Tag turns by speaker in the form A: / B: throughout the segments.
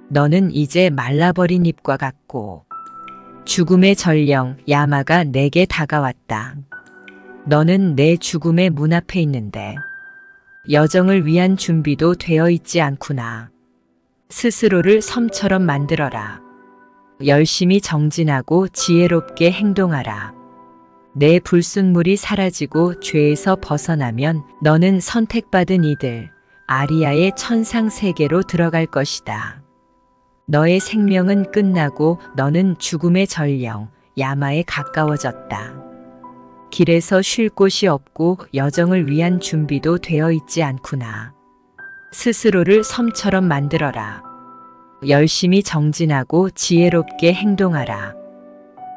A: 너는 이제 말라버린 잎과 같고 죽음의 전령 야마가 내게 다가왔다. 너는 내 죽음의 문 앞에 있는데 여정을 위한 준비도 되어 있지 않구나. 스스로를 섬처럼 만들어라. 열심히 정진하고 지혜롭게 행동하라. 내 불순물이 사라지고 죄에서 벗어나면 너는 선택받은 이들, 아리아의 천상 세계로 들어갈 것이다. 너의 생명은 끝나고 너는 죽음의 전령, 야마에 가까워졌다. 길에서 쉴 곳이 없고 여정을 위한 준비도 되어 있지 않구나. 스스로를 섬처럼 만들어라. 열심히 정진하고 지혜롭게 행동하라.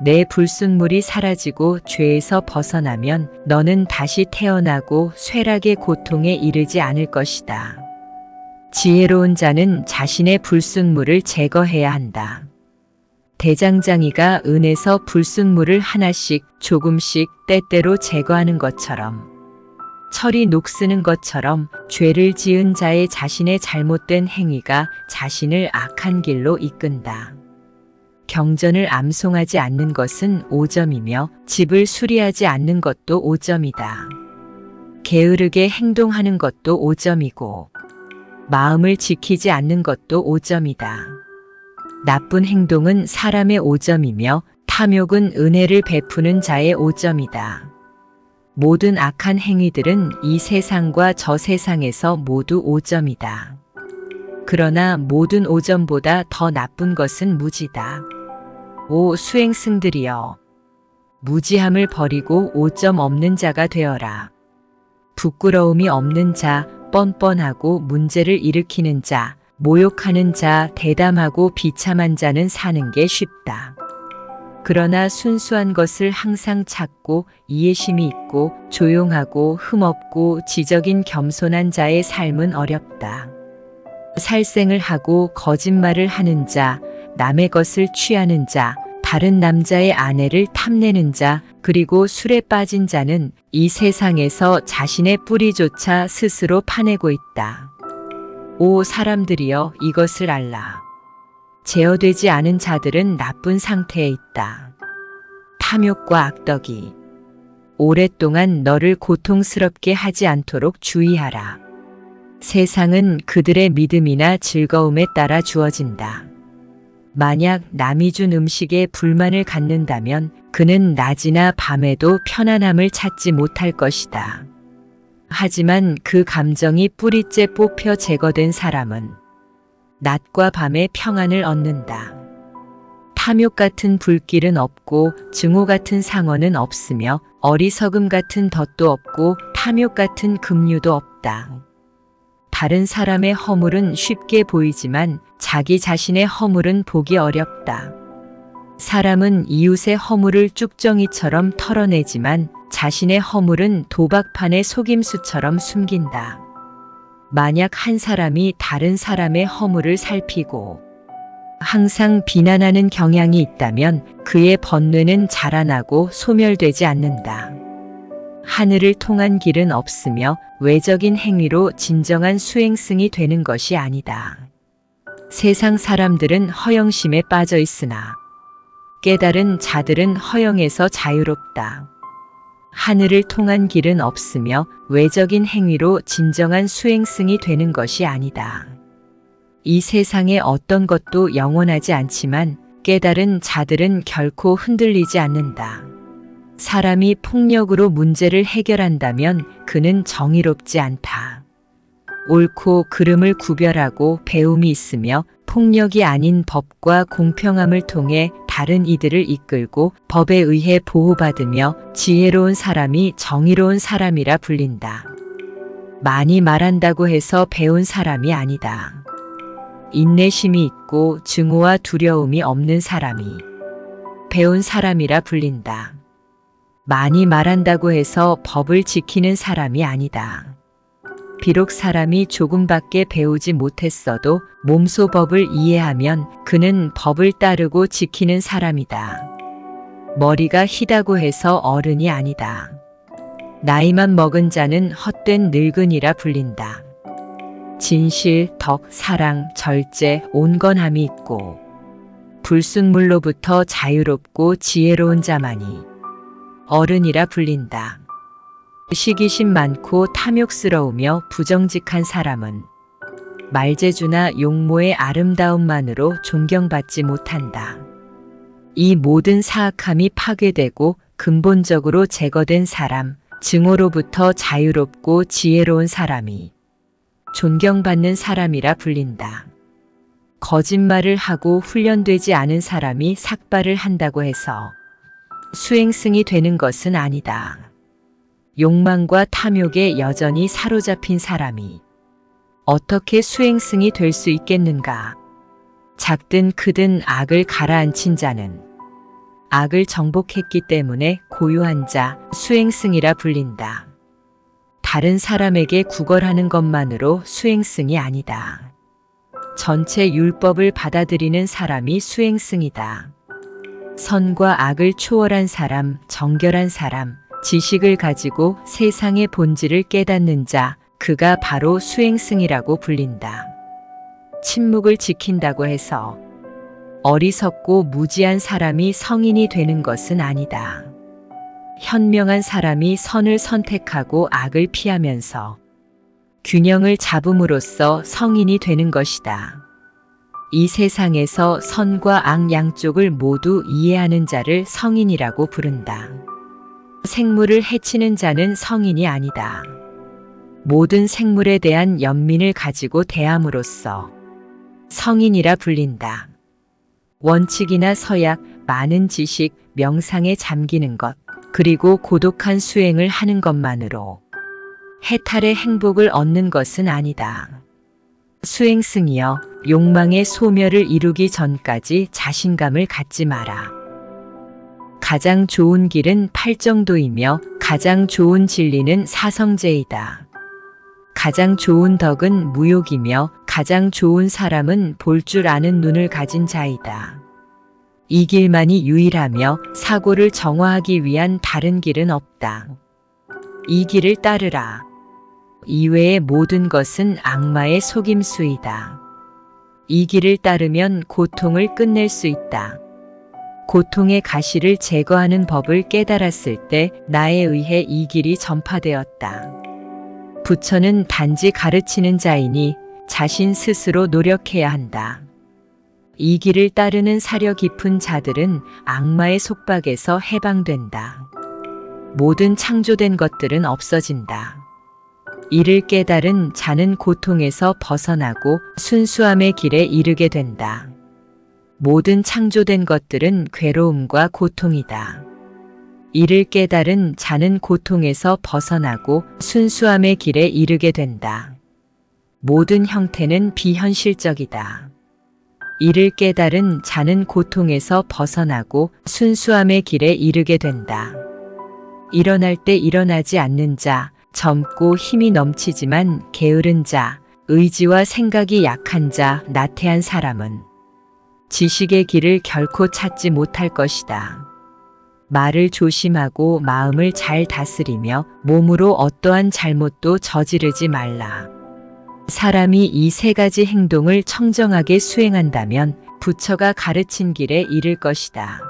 A: 내 불순물이 사라지고 죄에서 벗어나면 너는 다시 태어나고 쇠락의 고통에 이르지 않을 것이다. 지혜로운 자는 자신의 불순물을 제거해야 한다. 대장장이가 은에서 불순물을 하나씩 조금씩 때때로 제거하는 것처럼, 철이 녹쓰는 것처럼 죄를 지은 자의 자신의 잘못된 행위가 자신을 악한 길로 이끈다. 경전을 암송하지 않는 것은 5점이며 집을 수리하지 않는 것도 5점이다. 게으르게 행동하는 것도 5점이고 마음을 지키지 않는 것도 5점이다. 나쁜 행동은 사람의 5점이며 탐욕은 은혜를 베푸는 자의 5점이다. 모든 악한 행위들은 이 세상과 저 세상에서 모두 5점이다. 그러나 모든 5점보다 더 나쁜 것은 무지다. 오 수행승들이여, 무지함을 버리고 5점 없는 자가 되어라. 부끄러움이 없는 자, 뻔뻔하고 문제를 일으키는 자, 모욕하는 자, 대담하고 비참한 자는 사는 게 쉽다. 그러나 순수한 것을 항상 찾고 이해심이 있고 조용하고 흠없고 지적인 겸손한 자의 삶은 어렵다. 살생을 하고 거짓말을 하는 자, 남의 것을 취하는 자, 다른 남자의 아내를 탐내는 자, 그리고 술에 빠진 자는 이 세상에서 자신의 뿌리조차 스스로 파내고 있다. 오 사람들이여, 이것을 알라. 제어되지 않은 자들은 나쁜 상태에 있다. 탐욕과 악덕이 오랫동안 너를 고통스럽게 하지 않도록 주의하라. 세상은 그들의 믿음이나 즐거움에 따라 주어진다. 만약 남이 준 음식에 불만을 갖는다면 그는 낮이나 밤에도 편안함을 찾지 못할 것이다. 하지만 그 감정이 뿌리째 뽑혀 제거된 사람은 낮과 밤의 평안을 얻는다. 탐욕 같은 불길은 없고 증오 같은 상어는 없으며 어리석음 같은 덫도 없고 탐욕 같은 급류도 없다. 다른 사람의 허물은 쉽게 보이지만 자기 자신의 허물은 보기 어렵다. 사람은 이웃의 허물을 쭉정이처럼 털어내지만 자신의 허물은 도박판의 속임수처럼 숨긴다. 만약 한 사람이 다른 사람의 허물을 살피고 항상 비난하는 경향이 있다면 그의 번뇌는 자라나고 소멸되지 않는다. 하늘을 통한 길은 없으며 외적인 행위로 진정한 수행승이 되는 것이 아니다. 세상 사람들은 허영심에 빠져 있으나 깨달은 자들은 허영에서 자유롭다. 하늘을 통한 길은 없으며 외적인 행위로 진정한 수행승이 되는 것이 아니다. 이 세상의 어떤 것도 영원하지 않지만 깨달은 자들은 결코 흔들리지 않는다. 사람이 폭력으로 문제를 해결한다면 그는 정의롭지 않다. 옳고 그름을 구별하고 배움이 있으며 폭력이 아닌 법과 공평함을 통해 다른 이들을 이끌고 법에 의해 보호받으며 지혜로운 사람이 정의로운 사람이라 불린다. 많이 말한다고 해서 배운 사람이 아니다. 인내심이 있고 증오와 두려움이 없는 사람이 배운 사람이라 불린다. 많이 말한다고 해서 법을 지키는 사람이 아니다. 비록 사람이 조금밖에 배우지 못했어도 몸소 법을 이해하면 그는 법을 따르고 지키는 사람이다. 머리가 희다고 해서 어른이 아니다. 나이만 먹은 자는 헛된 늙은이라 불린다. 진실, 덕, 사랑, 절제, 온건함이 있고 불순물로부터 자유롭고 지혜로운 자만이 어른이라 불린다. 시기심 많고 탐욕스러우며 부정직한 사람은 말재주나 용모의 아름다움만으로 존경받지 못한다. 이 모든 사악함이 파괴되고 근본적으로 제거된 사람, 증오로부터 자유롭고 지혜로운 사람이 존경받는 사람이라 불린다. 거짓말을 하고 훈련되지 않은 사람이 삭발을 한다고 해서 수행승이 되는 것은 아니다. 욕망과 탐욕에 여전히 사로잡힌 사람이 어떻게 수행승이 될 수 있겠는가? 작든 크든 악을 가라앉힌 자는 악을 정복했기 때문에 고유한 자, 수행승이라 불린다. 다른 사람에게 구걸하는 것만으로 수행승이 아니다. 전체 율법을 받아들이는 사람이 수행승이다. 선과 악을 초월한 사람, 정결한 사람, 지식을 가지고 세상의 본질을 깨닫는 자, 그가 바로 수행승이라고 불린다. 침묵을 지킨다고 해서 어리석고 무지한 사람이 성인이 되는 것은 아니다. 현명한 사람이 선을 선택하고 악을 피하면서 균형을 잡음으로써 성인이 되는 것이다. 이 세상에서 선과 악 양쪽을 모두 이해하는 자를 성인이라고 부른다. 생물을 해치는 자는 성인이 아니다. 모든 생물에 대한 연민을 가지고 대함으로써 성인이라 불린다. 원칙이나 서약, 많은 지식, 명상에 잠기는 것, 그리고 고독한 수행을 하는 것만으로 해탈의 행복을 얻는 것은 아니다. 수행승이여, 욕망의 소멸을 이루기 전까지 자신감을 갖지 마라. 가장 좋은 길은 팔정도이며 가장 좋은 진리는 사성제이다. 가장 좋은 덕은 무욕이며 가장 좋은 사람은 볼 줄 아는 눈을 가진 자이다. 이 길만이 유일하며 사고를 정화하기 위한 다른 길은 없다. 이 길을 따르라. 이외의 모든 것은 악마의 속임수이다. 이 길을 따르면 고통을 끝낼 수 있다. 고통의 가시를 제거하는 법을 깨달았을 때 나에 의해 이 길이 전파되었다. 부처는 단지 가르치는 자이니 자신 스스로 노력해야 한다. 이 길을 따르는 사려 깊은 자들은 악마의 속박에서 해방된다. 모든 창조된 것들은 없어진다. 이를 깨달은 자는 고통에서 벗어나고 순수함의 길에 이르게 된다. 모든 창조된 것들은 괴로움과 고통이다. 이를 깨달은 자는 고통에서 벗어나고 순수함의 길에 이르게 된다. 모든 형태는 비현실적이다. 이를 깨달은 자는 고통에서 벗어나고 순수함의 길에 이르게 된다. 일어날 때 일어나지 않는 자, 젊고 힘이 넘치지만 게으른 자, 의지와 생각이 약한 자, 나태한 사람은 지식의 길을 결코 찾지 못할 것이다. 말을 조심하고 마음을 잘 다스리며 몸으로 어떠한 잘못도 저지르지 말라. 사람이 이 세 가지 행동을 청정하게 수행한다면 부처가 가르친 길에 이를 것이다.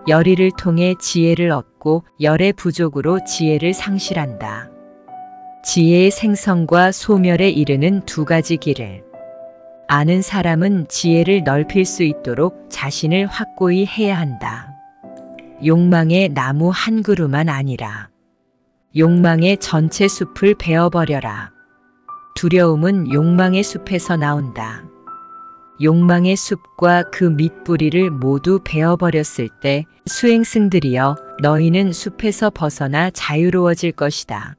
A: 열의를 통해 지혜를 얻고 열의 부족으로 지혜를 상실한다. 지혜의 생성과 소멸에 이르는 두 가지 길을 아는 사람은 지혜를 넓힐 수 있도록 자신을 확고히 해야 한다. 욕망의 나무 한 그루만 아니라 욕망의 전체 숲을 베어버려라. 두려움은 욕망의 숲에서 나온다. 욕망의 숲과 그 밑뿌리를 모두 베어버렸을 때 수행승들이여 너희는 숲에서 벗어나 자유로워질 것이다.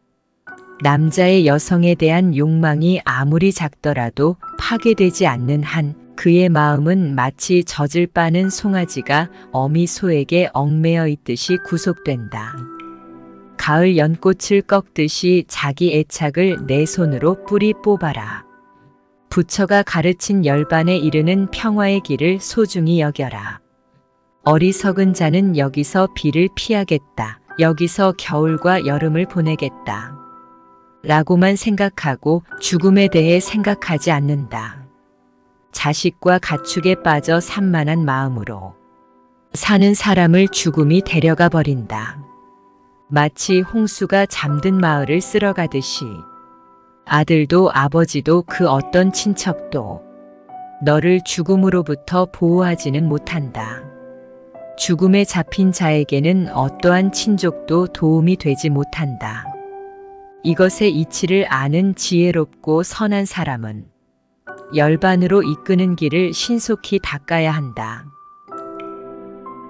A: 남자의 여성에 대한 욕망이 아무리 작더라도 파괴되지 않는 한 그의 마음은 마치 젖을 빠는 송아지가 어미 소에게 얽매여 있듯이 구속된다. 가을 연꽃을 꺾듯이 자기 애착을 내 손으로 뿌리 뽑아라. 부처가 가르친 열반에 이르는 평화의 길을 소중히 여겨라. 어리석은 자는 여기서 비를 피하겠다. 여기서 겨울과 여름을 보내겠다. 라고만 생각하고 죽음에 대해 생각하지 않는다. 자식과 가축에 빠져 산만한 마음으로 사는 사람을 죽음이 데려가 버린다. 마치 홍수가 잠든 마을을 쓸어가듯이 아들도 아버지도 그 어떤 친척도 너를 죽음으로부터 보호하지는 못한다. 죽음에 잡힌 자에게는 어떠한 친족도 도움이 되지 못한다. 이것의 이치를 아는 지혜롭고 선한 사람은 열반으로 이끄는 길을 신속히 닦아야 한다.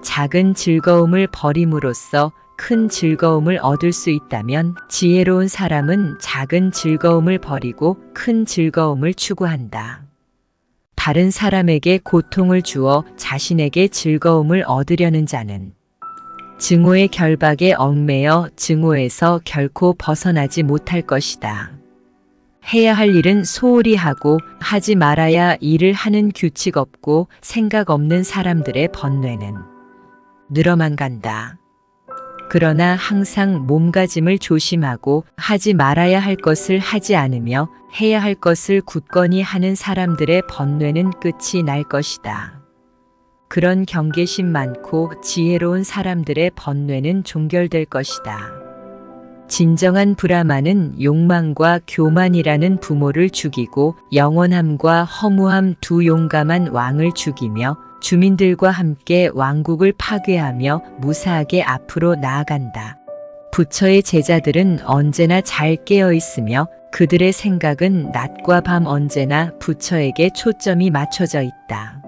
A: 작은 즐거움을 버림으로써 큰 즐거움을 얻을 수 있다면 지혜로운 사람은 작은 즐거움을 버리고 큰 즐거움을 추구한다. 다른 사람에게 고통을 주어 자신에게 즐거움을 얻으려는 자는 증오의 결박에 얽매여 증오에서 결코 벗어나지 못할 것이다. 해야 할 일은 소홀히 하고 하지 말아야 일을 하는 규칙 없고 생각 없는 사람들의 번뇌는 늘어만 간다. 그러나 항상 몸가짐을 조심하고 하지 말아야 할 것을 하지 않으며 해야 할 것을 굳건히 하는 사람들의 번뇌는 끝이 날 것이다. 그런 경계심 많고 지혜로운 사람들의 번뇌는 종결될 것이다. 진정한 브라마는 욕망과 교만이라는 부모를 죽이고 영원함과 허무함 두 용감한 왕을 죽이며 주민들과 함께 왕국을 파괴하며 무사하게 앞으로 나아간다. 부처의 제자들은 언제나 잘 깨어 있으며 그들의 생각은 낮과 밤 언제나 부처에게 초점이 맞춰져 있다.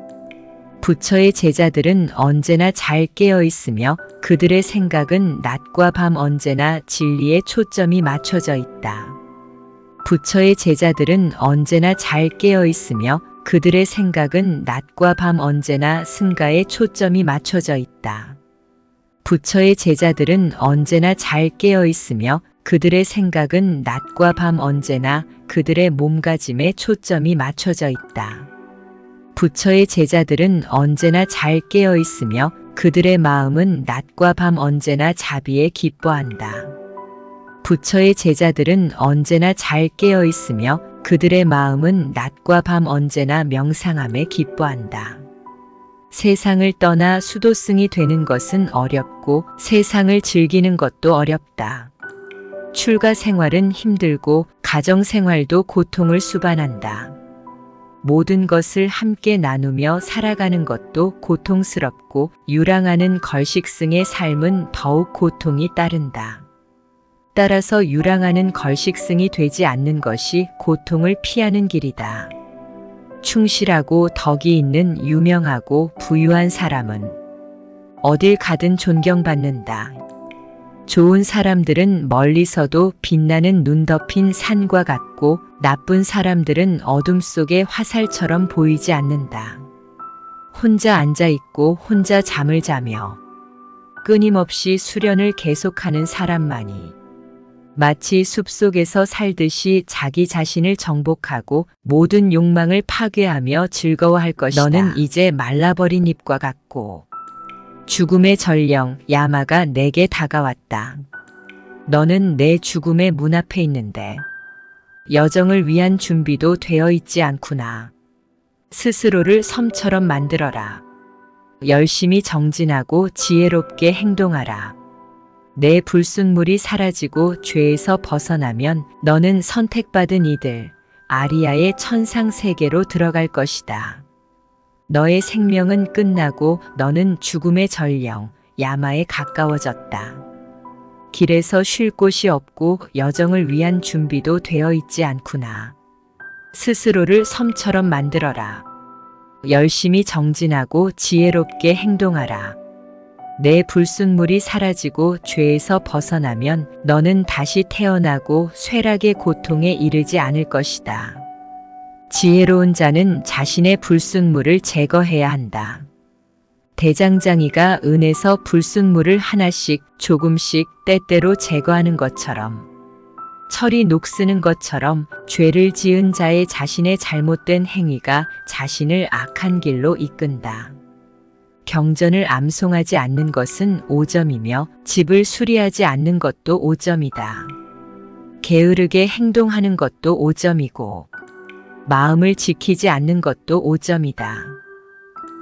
A: 부처의 제자들은 언제나 잘 깨어 있으며 그들의 생각은 낮과 밤 언제나 진리에 초점이 맞춰져 있다. 부처의 제자들은 언제나 잘 깨어 있으며 그들의 생각은 낮과 밤 언제나 승가에 초점이 맞춰져 있다. 부처의 제자들은 언제나 잘 깨어 있으며 그들의 생각은 낮과 밤 언제나 그들의 몸가짐에 초점이 맞춰져 있다. 부처의 제자들은 언제나 잘 깨어 있으며 그들의 마음은 낮과 밤 언제나 자비에 기뻐한다. 부처의 제자들은 언제나 잘 깨어 있으며 그들의 마음은 낮과 밤 언제나 명상함에 기뻐한다. 세상을 떠나 수도승이 되는 것은 어렵고 세상을 즐기는 것도 어렵다. 출가 생활은 힘들고 가정 생활도 고통을 수반한다. 모든 것을 함께 나누며 살아가는 것도 고통스럽고 유랑하는 걸식승의 삶은 더욱 고통이 따른다. 따라서 유랑하는 걸식승이 되지 않는 것이 고통을 피하는 길이다. 충실하고 덕이 있는 유명하고 부유한 사람은 어딜 가든 존경받는다. 좋은 사람들은 멀리서도 빛나는 눈 덮인 산과 같고 나쁜 사람들은 어둠 속의 화살처럼 보이지 않는다. 혼자 앉아 있고 혼자 잠을 자며 끊임없이 수련을 계속하는 사람만이 마치 숲속에서 살듯이 자기 자신을 정복하고 모든 욕망을 파괴하며 즐거워할 것이다. 너는 이제 말라버린 잎과 같고 죽음의 전령 야마가 내게 다가왔다. 너는 내 죽음의 문 앞에 있는데 여정을 위한 준비도 되어 있지 않구나. 스스로를 섬처럼 만들어라. 열심히 정진하고 지혜롭게 행동하라. 내 불순물이 사라지고 죄에서 벗어나면 너는 선택받은 이들, 아리아의 천상 세계로 들어갈 것이다. 너의 생명은 끝나고 너는 죽음의 전령, 야마에 가까워졌다. 길에서 쉴 곳이 없고 여정을 위한 준비도 되어 있지 않구나. 스스로를 섬처럼 만들어라. 열심히 정진하고 지혜롭게 행동하라. 내 불순물이 사라지고 죄에서 벗어나면 너는 다시 태어나고 쇠락의 고통에 이르지 않을 것이다. 지혜로운 자는 자신의 불순물을 제거해야 한다. 대장장이가 은에서 불순물을 하나씩 조금씩 때때로 제거하는 것처럼 철이 녹쓰는 것처럼 죄를 지은 자의 자신의 잘못된 행위가 자신을 악한 길로 이끈다. 경전을 암송하지 않는 것은 5점이며 집을 수리하지 않는 것도 5점이다. 게으르게 행동하는 것도 5점이고 마음을 지키지 않는 것도 5점이다.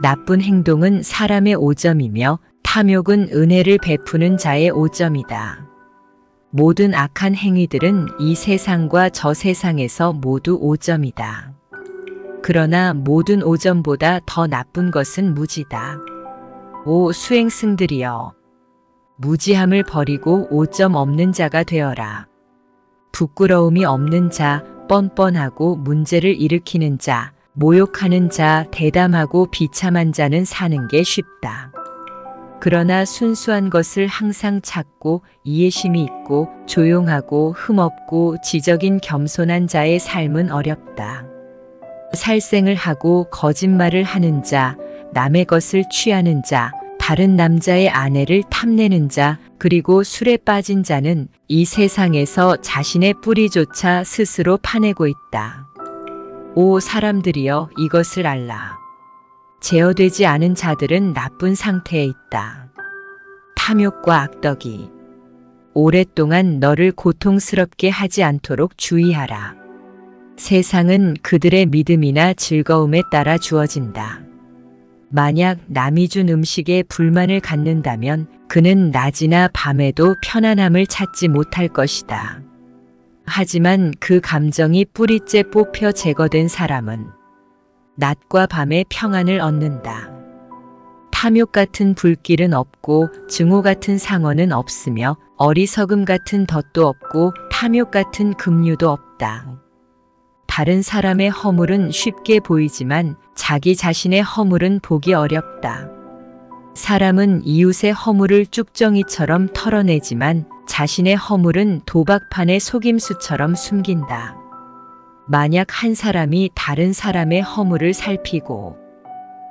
A: 나쁜 행동은 사람의 5점이며 탐욕은 은혜를 베푸는 자의 5점이다. 모든 악한 행위들은 이 세상과 저 세상에서 모두 5점이다. 그러나 모든 5점보다 더 나쁜 것은 무지다. 오 수행승들이여, 무지함을 버리고 5점 없는 자가 되어라. 부끄러움이 없는 자, 뻔뻔하고 문제를 일으키는 자, 모욕하는 자, 대담하고 비참한 자는 사는 게 쉽다. 그러나 순수한 것을 항상 찾고 이해심이 있고 조용하고 흠없고 지적인 겸손한 자의 삶은 어렵다. 살생을 하고 거짓말을 하는 자, 남의 것을 취하는 자, 다른 남자의 아내를 탐내는 자, 그리고 술에 빠진 자는 이 세상에서 자신의 뿌리조차 스스로 파내고 있다. 오 사람들이여, 이것을 알라. 제어되지 않은 자들은 나쁜 상태에 있다. 탐욕과 악덕이 오랫동안 너를 고통스럽게 하지 않도록 주의하라. 세상은 그들의 믿음이나 즐거움에 따라 주어진다. 만약 남이 준 음식에 불만을 갖는다면 그는 낮이나 밤에도 편안함을 찾지 못할 것이다. 하지만 그 감정이 뿌리째 뽑혀 제거된 사람은 낮과 밤의 평안을 얻는다. 탐욕 같은 불길은 없고 증오 같은 상어는 없으며 어리석음 같은 덫도 없고 탐욕 같은 급류도 없다. 다른 사람의 허물은 쉽게 보이지만 자기 자신의 허물은 보기 어렵다. 사람은 이웃의 허물을 쭉정이처럼 털어내지만 자신의 허물은 도박판의 속임수처럼 숨긴다. 만약 한 사람이 다른 사람의 허물을 살피고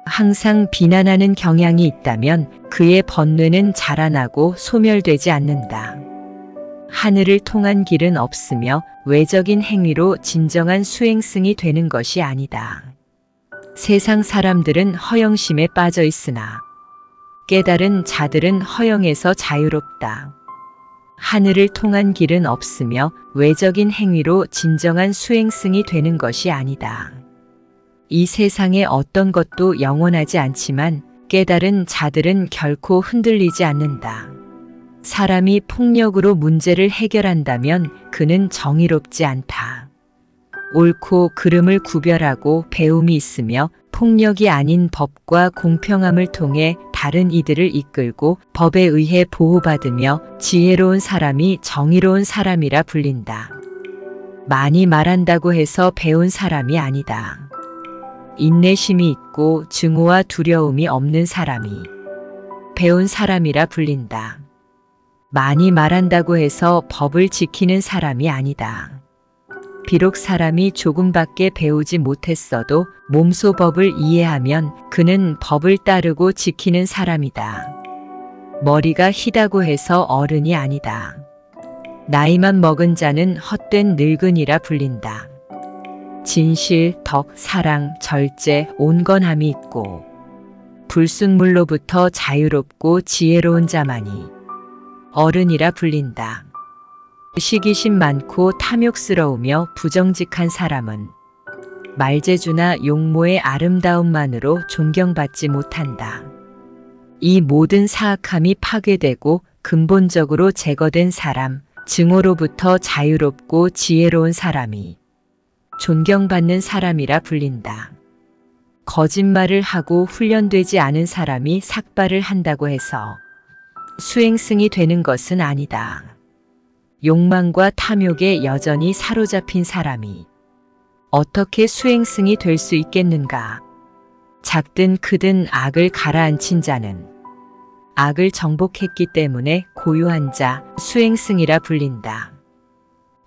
A: 항상 비난하는 경향이 있다면 그의 번뇌는 자라나고 소멸되지 않는다. 하늘을 통한 길은 없으며 외적인 행위로 진정한 수행승이 되는 것이 아니다. 세상 사람들은 허영심에 빠져 있으나 깨달은 자들은 허영에서 자유롭다. 하늘을 통한 길은 없으며 외적인 행위로 진정한 수행승이 되는 것이 아니다. 이 세상의 어떤 것도 영원하지 않지만 깨달은 자들은 결코 흔들리지 않는다. 사람이 폭력으로 문제를 해결한다면 그는 정의롭지 않다. 옳고 그름을 구별하고 배움이 있으며 폭력이 아닌 법과 공평함을 통해 다른 이들을 이끌고 법에 의해 보호받으며 지혜로운 사람이 정의로운 사람이라 불린다. 많이 말한다고 해서 배운 사람이 아니다. 인내심이 있고 증오와 두려움이 없는 사람이 배운 사람이라 불린다. 많이 말한다고 해서 법을 지키는 사람이 아니다. 비록 사람이 조금밖에 배우지 못했어도 몸소 법을 이해하면 그는 법을 따르고 지키는 사람이다. 머리가 희다고 해서 어른이 아니다. 나이만 먹은 자는 헛된 늙은이라 불린다. 진실, 덕, 사랑, 절제, 온건함이 있고 불순물로부터 자유롭고 지혜로운 자만이 어른이라 불린다. 시기심 많고 탐욕스러우며 부정직한 사람은 말재주나 용모의 아름다움만으로 존경받지 못한다. 이 모든 사악함이 파괴되고 근본적으로 제거된 사람, 증오로부터 자유롭고 지혜로운 사람이 존경받는 사람이라 불린다. 거짓말을 하고 훈련되지 않은 사람이 삭발을 한다고 해서 수행승이 되는 것은 아니다. 욕망과 탐욕에 여전히 사로잡힌 사람이 어떻게 수행승이 될 수 있겠는가? 작든 크든 악을 가라앉힌 자는 악을 정복했기 때문에 고유한 자, 수행승이라 불린다.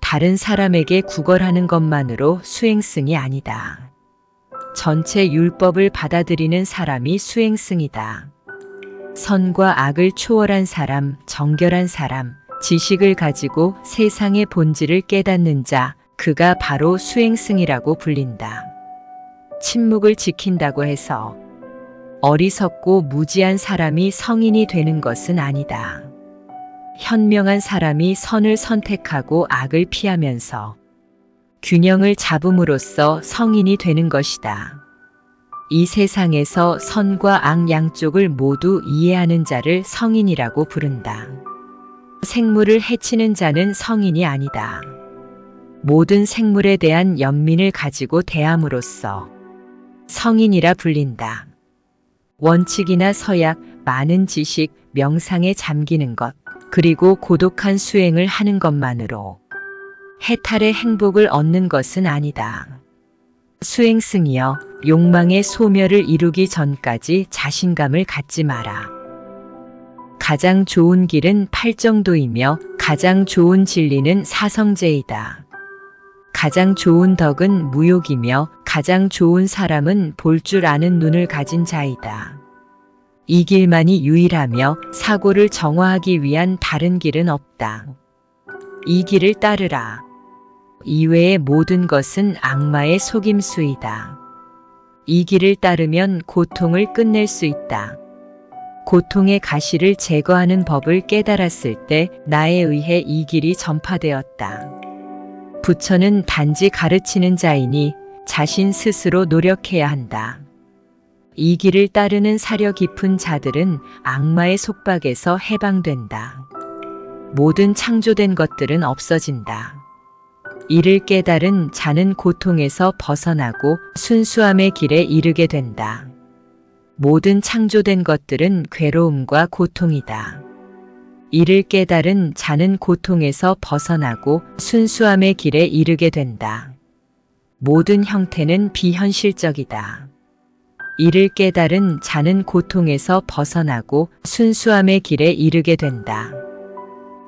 A: 다른 사람에게 구걸하는 것만으로 수행승이 아니다. 전체 율법을 받아들이는 사람이 수행승이다. 선과 악을 초월한 사람, 정결한 사람, 지식을 가지고 세상의 본질을 깨닫는 자, 그가 바로 수행승이라고 불린다. 침묵을 지킨다고 해서 어리석고 무지한 사람이 성인이 되는 것은 아니다. 현명한 사람이 선을 선택하고 악을 피하면서 균형을 잡음으로써 성인이 되는 것이다. 이 세상에서 선과 악 양쪽을 모두 이해하는 자를 성인이라고 부른다. 생물을 해치는 자는 성인이 아니다. 모든 생물에 대한 연민을 가지고 대함으로써 성인이라 불린다. 원칙이나 서약, 많은 지식, 명상에 잠기는 것, 그리고 고독한 수행을 하는 것만으로 해탈의 행복을 얻는 것은 아니다. 수행승이여, 욕망의 소멸을 이루기 전까지 자신감을 갖지 마라. 가장 좋은 길은 팔정도이며 가장 좋은 진리는 사성제이다. 가장 좋은 덕은 무욕이며 가장 좋은 사람은 볼 줄 아는 눈을 가진 자이다. 이 길만이 유일하며 사고를 정화하기 위한 다른 길은 없다. 이 길을 따르라. 이외의 모든 것은 악마의 속임수이다. 이 길을 따르면 고통을 끝낼 수 있다. 고통의 가시를 제거하는 법을 깨달았을 때 나에 의해 이 길이 전파되었다. 부처는 단지 가르치는 자이니 자신 스스로 노력해야 한다. 이 길을 따르는 사려 깊은 자들은 악마의 속박에서 해방된다. 모든 창조된 것들은 없어진다. 이를 깨달은 자는 고통에서 벗어나고 순수함의 길에 이르게 된다. 모든 창조된 것들은 괴로움과 고통이다. 이를 깨달은 자는 고통에서 벗어나고 순수함의 길에 이르게 된다. 모든 형태는 비현실적이다. 이를 깨달은 자는 고통에서 벗어나고 순수함의 길에 이르게 된다.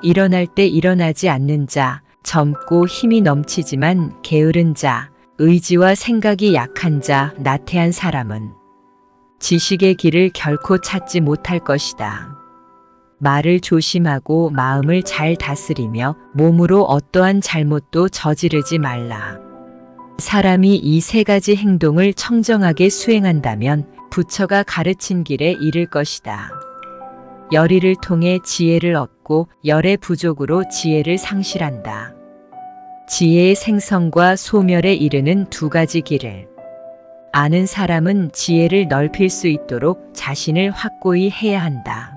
A: 일어날 때 일어나지 않는 자, 젊고 힘이 넘치지만 게으른 자, 의지와 생각이 약한 자, 나태한 사람은 지식의 길을 결코 찾지 못할 것이다. 말을 조심하고 마음을 잘 다스리며 몸으로 어떠한 잘못도 저지르지 말라. 사람이 이 세 가지 행동을 청정하게 수행한다면 부처가 가르친 길에 이를 것이다. 열의를 통해 지혜를 얻고 열의 부족으로 지혜를 상실한다. 지혜의 생성과 소멸에 이르는 두 가지 길을 아는 사람은 지혜를 넓힐 수 있도록 자신을 확고히 해야 한다.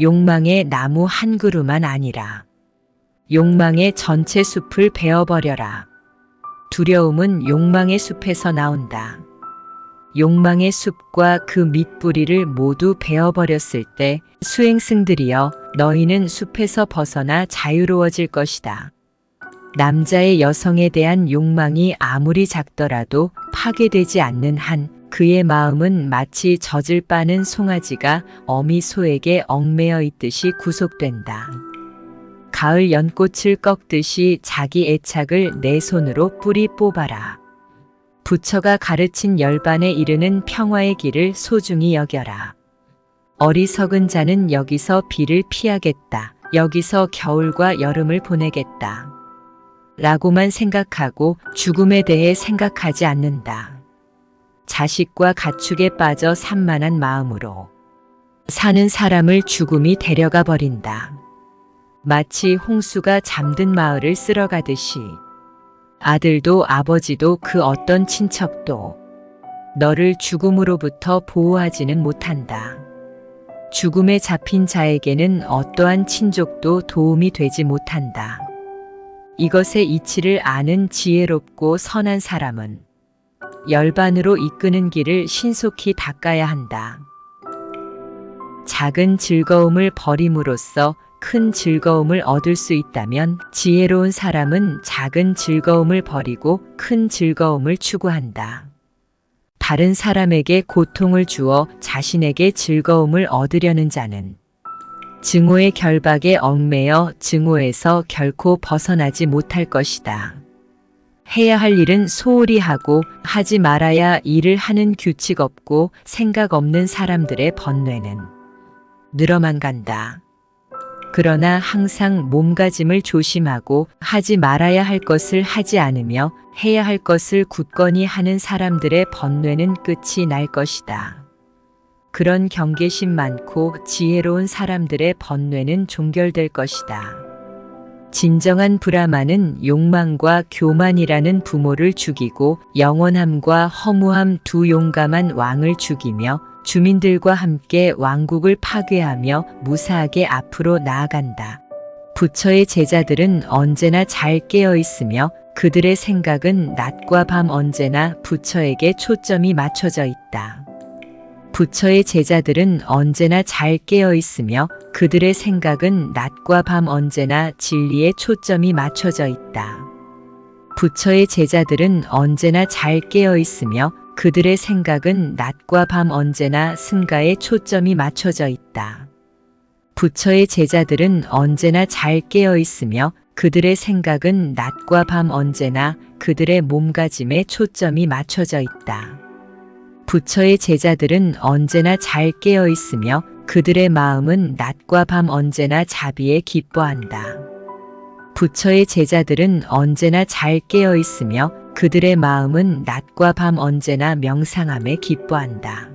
A: 욕망의 나무 한 그루만 아니라 욕망의 전체 숲을 베어버려라. 두려움은 욕망의 숲에서 나온다. 욕망의 숲과 그 밑뿌리를 모두 베어버렸을 때 수행승들이여 너희는 숲에서 벗어나 자유로워질 것이다. 남자의 여성에 대한 욕망이 아무리 작더라도 파괴되지 않는 한 그의 마음은 마치 젖을 빠는 송아지가 어미 소에게 얽매여 있듯이 구속된다. 가을 연꽃을 꺾듯이 자기 애착을 내 손으로 뿌리 뽑아라. 부처가 가르친 열반에 이르는 평화의 길을 소중히 여겨라. 어리석은 자는 여기서 비를 피하겠다. 여기서 겨울과 여름을 보내겠다. 라고만 생각하고 죽음에 대해 생각하지 않는다. 자식과 가축에 빠져 산만한 마음으로 사는 사람을 죽음이 데려가 버린다. 마치 홍수가 잠든 마을을 쓸어가듯이 아들도 아버지도 그 어떤 친척도 너를 죽음으로부터 보호하지는 못한다. 죽음에 잡힌 자에게는 어떠한 친족도 도움이 되지 못한다. 이것의 이치를 아는 지혜롭고 선한 사람은 열반으로 이끄는 길을 신속히 닦아야 한다. 작은 즐거움을 버림으로써 큰 즐거움을 얻을 수 있다면 지혜로운 사람은 작은 즐거움을 버리고 큰 즐거움을 추구한다. 다른 사람에게 고통을 주어 자신에게 즐거움을 얻으려는 자는 증오의 결박에 얽매여 증오에서 결코 벗어나지 못할 것이다. 해야 할 일은 소홀히 하고 하지 말아야 일을 하는 규칙 없고 생각 없는 사람들의 번뇌는 늘어만 간다. 그러나 항상 몸가짐을 조심하고 하지 말아야 할 것을 하지 않으며 해야 할 것을 굳건히 하는 사람들의 번뇌는 끝이 날 것이다. 그런 경계심 많고 지혜로운 사람들의 번뇌는 종결될 것이다. 진정한 브라마는 욕망과 교만이라는 부모를 죽이고 영원함과 허무함 두 용감한 왕을 죽이며 주민들과 함께 왕국을 파괴하며 무사하게 앞으로 나아간다. 부처의 제자들은 언제나 잘 깨어 있으며 그들의 생각은 낮과 밤 언제나 부처에게 초점이 맞춰져 있다. 부처의 제자들은 언제나 잘 깨어 있으며 그들의 생각은 낮과 밤 언제나 진리에 초점이 맞춰져 있다. 부처의 제자들은 언제나 잘 깨어 있으며 그들의 생각은 낮과 밤 언제나 승가에 초점이 맞춰져 있다. 부처의 제자들은 언제나 잘 깨어 있으며 그들의 생각은 낮과 밤 언제나 그들의 몸가짐에 초점이 맞춰져 있다. 부처의 제자들은 언제나 잘 깨어 있으며 그들의 마음은 낮과 밤 언제나 자비에 기뻐한다. 부처의 제자들은 언제나 잘 깨어 있으며 그들의 마음은 낮과 밤 언제나 명상함에 기뻐한다.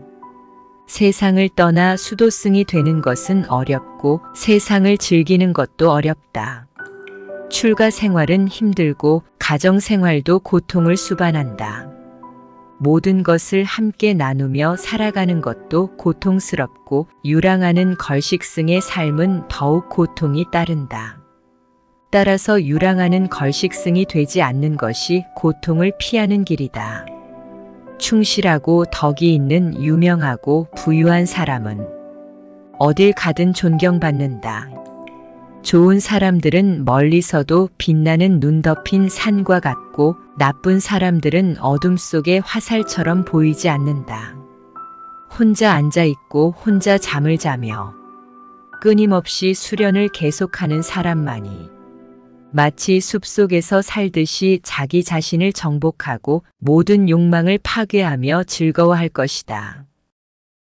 A: 세상을 떠나 수도승이 되는 것은 어렵고 세상을 즐기는 것도 어렵다. 출가 생활은 힘들고 가정 생활도 고통을 수반한다. 모든 것을 함께 나누며 살아가는 것도 고통스럽고 유랑하는 걸식승의 삶은 더욱 고통이 따른다. 따라서 유랑하는 걸식승이 되지 않는 것이 고통을 피하는 길이다. 충실하고 덕이 있는 유명하고 부유한 사람은 어딜 가든 존경받는다. 좋은 사람들은 멀리서도 빛나는 눈 덮인 산과 같고 나쁜 사람들은 어둠 속의 화살처럼 보이지 않는다. 혼자 앉아 있고 혼자 잠을 자며 끊임없이 수련을 계속하는 사람만이 마치 숲속에서 살듯이 자기 자신을 정복하고 모든 욕망을 파괴하며 즐거워할 것이다.